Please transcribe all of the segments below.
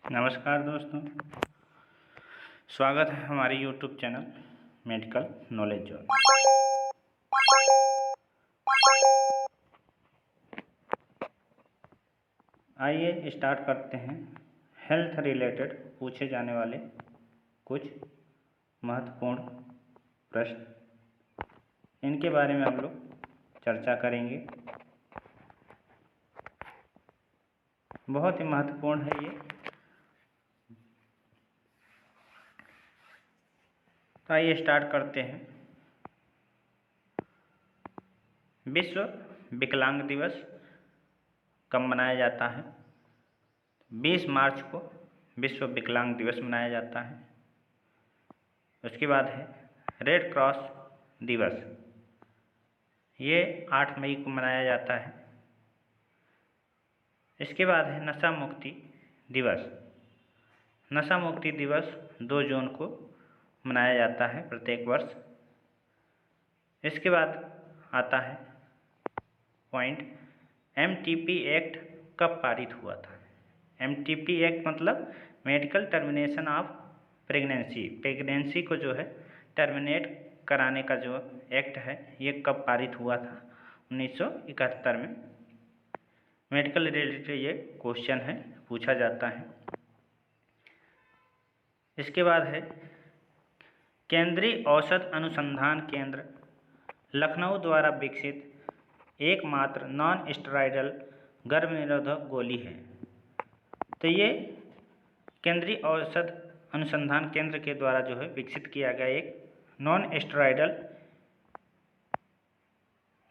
नमस्कार दोस्तों, स्वागत है हमारे YouTube channel medical knowledge zone. आइए स्टार्ट करते हैं हेल्थ रिलेटेड पूछे जाने वाले कुछ महत्वपूर्ण प्रश्न। इनके बारे में हम लोग चर्चा करेंगे। बहुत ही महत्वपूर्ण है ये। तो आइए स्टार्ट करते हैं। विश्व विकलांग दिवस कब मनाया जाता है? 20 मार्च को विश्व विकलांग दिवस मनाया जाता है। उसके बाद है रेड क्रॉस दिवस, ये 8 मई को मनाया जाता है। इसके बाद है नशा मुक्ति दिवस। नशा मुक्ति दिवस 2 जून को मनाया जाता है प्रत्येक वर्ष। इसके बाद आता है पॉइंट, MTP एक्ट कब पारित हुआ था? MTP एक्ट मतलब मेडिकल टर्मिनेशन ऑफ प्रेगनेंसी को जो है टर्मिनेट कराने का जो एक्ट है ये कब पारित हुआ था? 1971 में। मेडिकल रिलेटेड ये क्वेश्चन है, पूछा जाता है। इसके बाद है केंद्रीय औषध अनुसंधान केंद्र लखनऊ द्वारा विकसित एकमात्र नॉन स्टेरॉयडल गर्भनिरोधक गोली है। तो ये केंद्रीय औषध अनुसंधान केंद्र के द्वारा जो है विकसित किया गया एक नॉन स्टेरॉयडल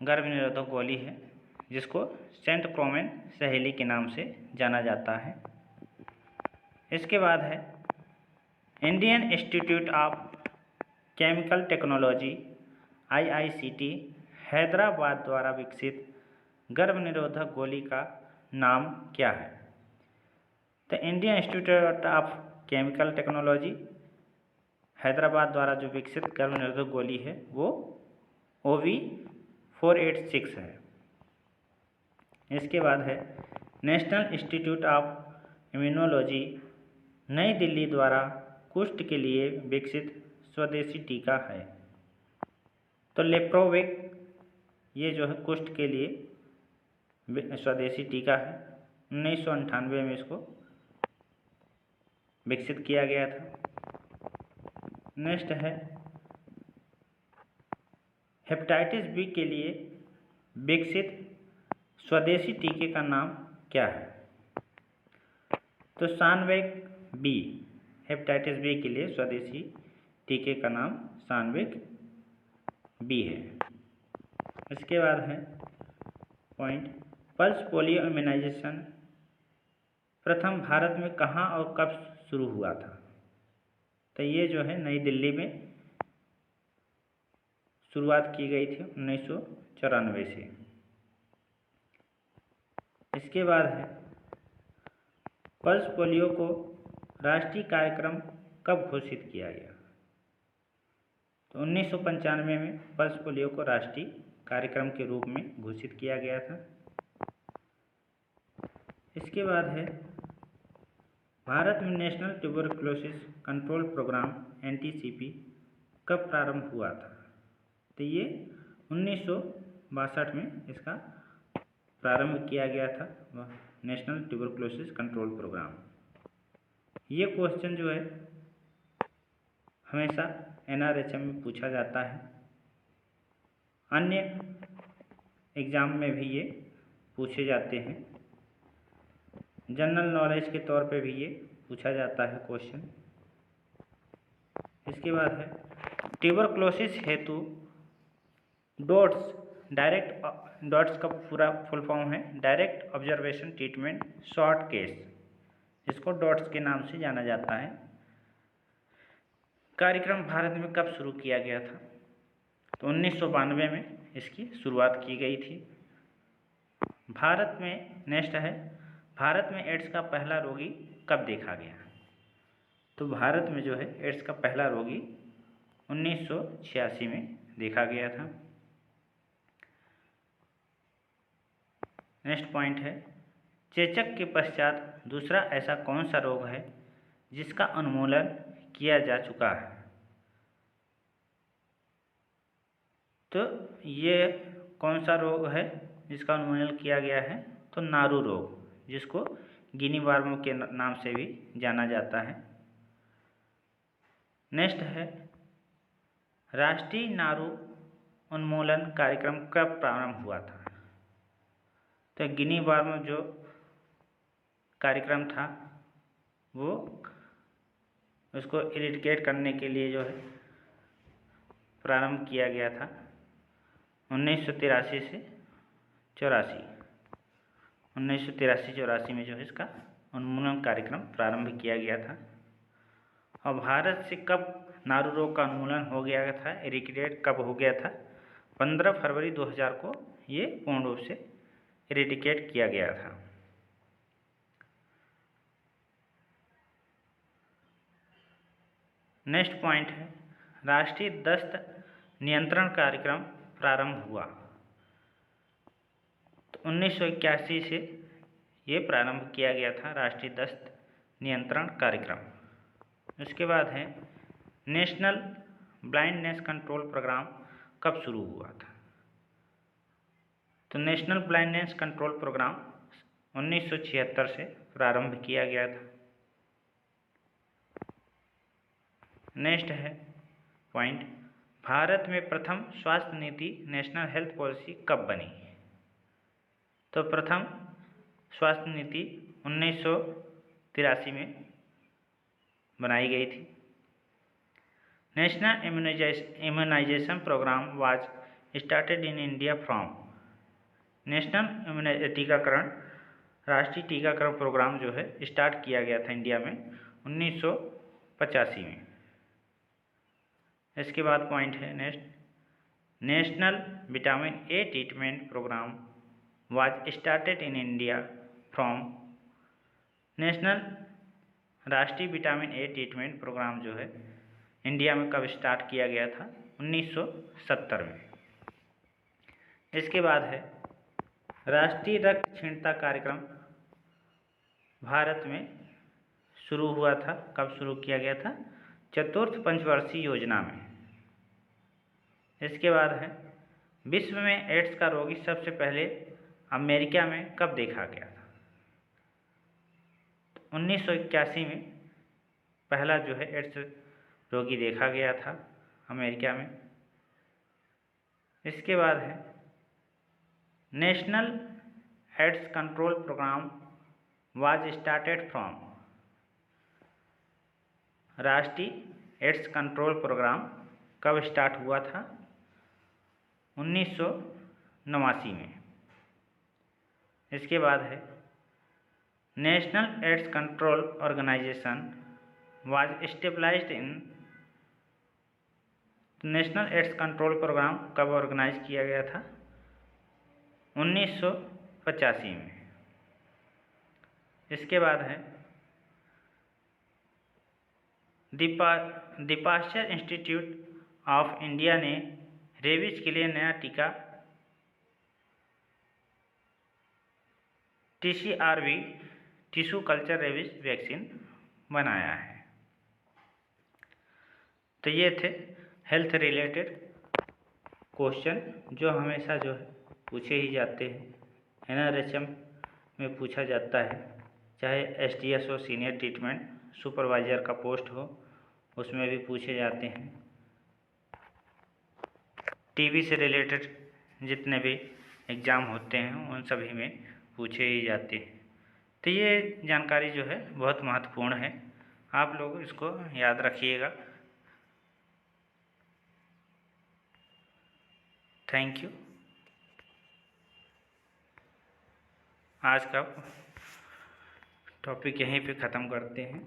गर्भनिरोधक गोली है, जिसको सेंटप्रोमेन सहेली के नाम से जाना जाता है। इसके बाद है Indian institute of chemical technology IICT Hyderabad द्वारा विकसित गर्भनिरोधक गोली का नाम क्या है? तो Indian institute of chemical technology Hyderabad द्वारा जो विकसित गर्भनिरोधक गोली है वो OV486 है। इसके बाद है नेशनल इंस्टीट्यूट ऑफ इम्यूनोलॉजी नई दिल्ली द्वारा कुष्ठ के लिए विकसित स्वदेशी टीका है। तो लेप्रोवेक ये जो है कुष्ठ के लिए स्वदेशी टीका है। 1998 में इसको विकसित किया गया था। नेक्स्ट है हेपेटाइटिस बी के लिए विकसित स्वदेशी टीके का नाम क्या है? तो सानवेक बी, हेपेटाइटिस बी के लिए स्वदेशी टीके का नाम सानवेक बी है। इसके बाद है पॉइंट, पल्स पोलियो इम्यूनाइजेशन प्रथम भारत में कहाँ और कब शुरू हुआ था? तो ये जो है नई दिल्ली में शुरुआत की गई थी 1994 से। इसके बाद है पल्स पोलियो को राष्ट्रीय कार्यक्रम कब घोषित किया गया? तो 1995 में पल्स पोलियो को राष्ट्रीय कार्यक्रम के रूप में घोषित किया गया था। इसके बाद है भारत में national tuberculosis control programme NTCP कब प्रारंभ हुआ था? तो ये 1962 में इसका प्रारंभ किया गया था, नेशनल ट्यूबरक्लोसिस कंट्रोल प्रोग्राम। ये क्वेश्चन जो है हमेशा NRHM में पूछा जाता है। अन्य एग्ज़ाम में भी ये पूछे जाते हैं। जनरल नॉलेज के तौर पे भी ये पूछा जाता है क्वेश्चन। इसके बाद है ट्यूबरक्लोसिस हेतु डॉट्स का पूरा फुल फॉर्म है direct observation treatment short case, इसको डॉट्स के नाम से जाना जाता है। कार्यक्रम भारत में कब शुरू किया गया था? तो 1992 में इसकी शुरुआत की गई थी। भारत में नेक्स्ट है भारत में एड्स का पहला रोगी कब देखा गया? तो भारत में जो है एड्स का पहला रोगी 1986 में देखा गया था। नेक्स्ट पॉइंट है चेचक के पश्चात दूसरा ऐसा कौन सा रोग है जिसका उन्मूलन किया जा चुका है? तो ये कौन सा रोग है जिसका उन्मूलन किया गया है? तो नारू रोग, जिसको गिनी वर्म के नाम से भी जाना जाता है। नेक्स्ट है, राष्ट्रीय नारू उन्मूलन कार्यक्रम कब प्रारंभ हुआ था? तो गिनी वर्म जो कार्यक्रम था वो उसको इरेडिकेट करने के लिए जो है प्रारंभ किया गया था 1983 से 84। 1983-84 में जो है इसका उन्मूलन कार्यक्रम प्रारंभ किया गया था। और भारत से कब नारू रोग का उन्मूलन हो गया था, इरेडिकेट कब हो गया था? 15 फरवरी 2000 को ये पूर्ण रूप से इरेडिकेट किया गया था। नेक्स्ट पॉइंट है, राष्ट्रीय दस्त नियंत्रण कार्यक्रम प्रारंभ हुआ। तो 1981 से ये प्रारंभ किया गया था राष्ट्रीय दस्त नियंत्रण कार्यक्रम। उसके बाद है, नेशनल ब्लाइंडनेस कंट्रोल प्रोग्राम कब शुरू हुआ था? तो नेशनल ब्लाइंडनेस कंट्रोल प्रोग्राम 1976 से प्रारंभ किया गया था। नेक्स्ट है पॉइंट, भारत में प्रथम स्वास्थ्य नीति नेशनल हेल्थ पॉलिसी कब बनी? तो प्रथम स्वास्थ्य नीति 1983 में बनाई गई थी। National immunisation programme was started in India from. National टीकाकरण, राष्ट्रीय टीकाकरण प्रोग्राम जो है स्टार्ट किया गया था इंडिया में 1985 में। इसके बाद पॉइंट है next, national vitamin A treatment programme was started in India from. National राष्ट्रीय विटामिन ए ट्रीटमेंट प्रोग्राम जो है इंडिया में कब स्टार्ट किया गया था? 1970 में। इसके बाद है, राष्ट्रीय रक्त क्षीणता कार्यक्रम भारत में शुरू हुआ था, कब शुरू किया गया था? चतुर्थ पंचवर्षीय योजना में। इसके बाद है, विश्व में एड्स का रोगी सबसे पहले अमेरिका में कब देखा गया था? 1981 में पहला जो है एड्स रोगी देखा गया था अमेरिका में। इसके बाद है, national AIDS control programme was started from. राष्ट्रीय एड्स कंट्रोल प्रोग्राम कब स्टार्ट हुआ था? 1989 में। इसके बाद है, national AIDS control organisation was stabilised in. नेशनल एड्स कंट्रोल प्रोग्राम कब ऑर्गेनाइज किया गया था? 1985 में। इसके बाद है, दीपाश्चर इंस्टीट्यूट ऑफ इंडिया ने रेबीज के लिए नया टीका TCRV tissue culture rabies vaccine बनाया है। तो ये थे हेल्थ रिलेटेड क्वेश्चन जो हमेशा जो है पूछे ही जाते हैं। NRHM में पूछा जाता है, चाहे STS हो, सीनियर ट्रीटमेंट सुपरवाइज़र का पोस्ट हो, उसमें भी पूछे जाते हैं। TB से रिलेटेड जितने भी एग्ज़ाम होते हैं उन सभी में पूछे ही जाते हैं। तो ये जानकारी जो है बहुत महत्वपूर्ण है, आप लोग इसको याद रखिएगा। Thank you. आज का टॉपिक यहीं पे ख़त्म करते हैं।